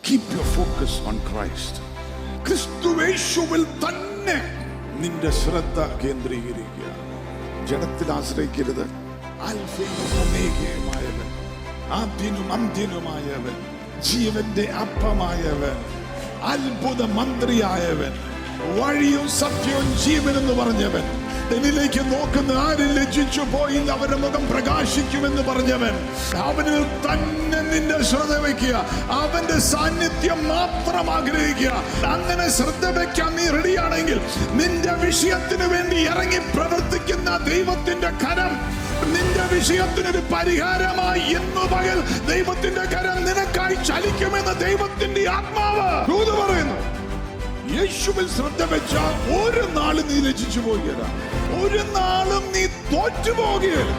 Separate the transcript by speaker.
Speaker 1: Keep your focus on Christ. ക്രിസ്തുയേശുവിൽ തന്നെ നിന്റെ ശ്രദ്ധ കേന്ദ്രീകരിക്കുക. ജഡത്തിൽ ആശ്രയിക്കരുത്. ആൽഫയും ഒമേഗയുമായവൻ, ആദ്യനും അന്ത്യനുമായവൻ, ജീവന്റെ അപ്പമായവൻ, അത്ഭുത മന്ത്രിയായവൻ, വഴിയും സത്യവും ജീവൻ എന്ന് പറഞ്ഞവൻ, എന്നിലേക്ക് നോക്കുന്ന ആരും ലജ്ജിച്ചു പോയി അവരുടെ മുഖം പ്രകാശിക്കുമെന്ന് പറഞ്ഞവൻ, അവനിൽ തന്നെ നിന്റെ ശ്രദ്ധ വയ്ക്കുക. അവന്റെ സാന്നിധ്യം മാത്രം ആഗ്രഹിക്കുക. അങ്ങനെ ശ്രദ്ധ വയ്ക്കാൻ നീ റെഡിയാണെങ്കിൽ നിന്റെ വിഷയത്തിന് വേണ്ടി ഇറങ്ങി പ്രവർത്തിക്കുന്ന ദൈവത്തിന്റെ കരം നിന്റെ വിഷയത്തിനൊരു പരിഹാരമായി ഇന്നു പകൽ ദൈവത്തിന്റെ കരം നിനക്കായി ചലിക്കുമെന്ന് ദൈവത്തിന്റെ ആത്മാവ് ദൂത് പറയുന്നു. യേശുവിൽ ശ്രദ്ധ വെച്ചാൽ ഒരു നാളും നീ ലജ്ജിച്ചു പോകുകയില്ല, ഒരു നാളും നീ തോറ്റു പോകുകയില്ല.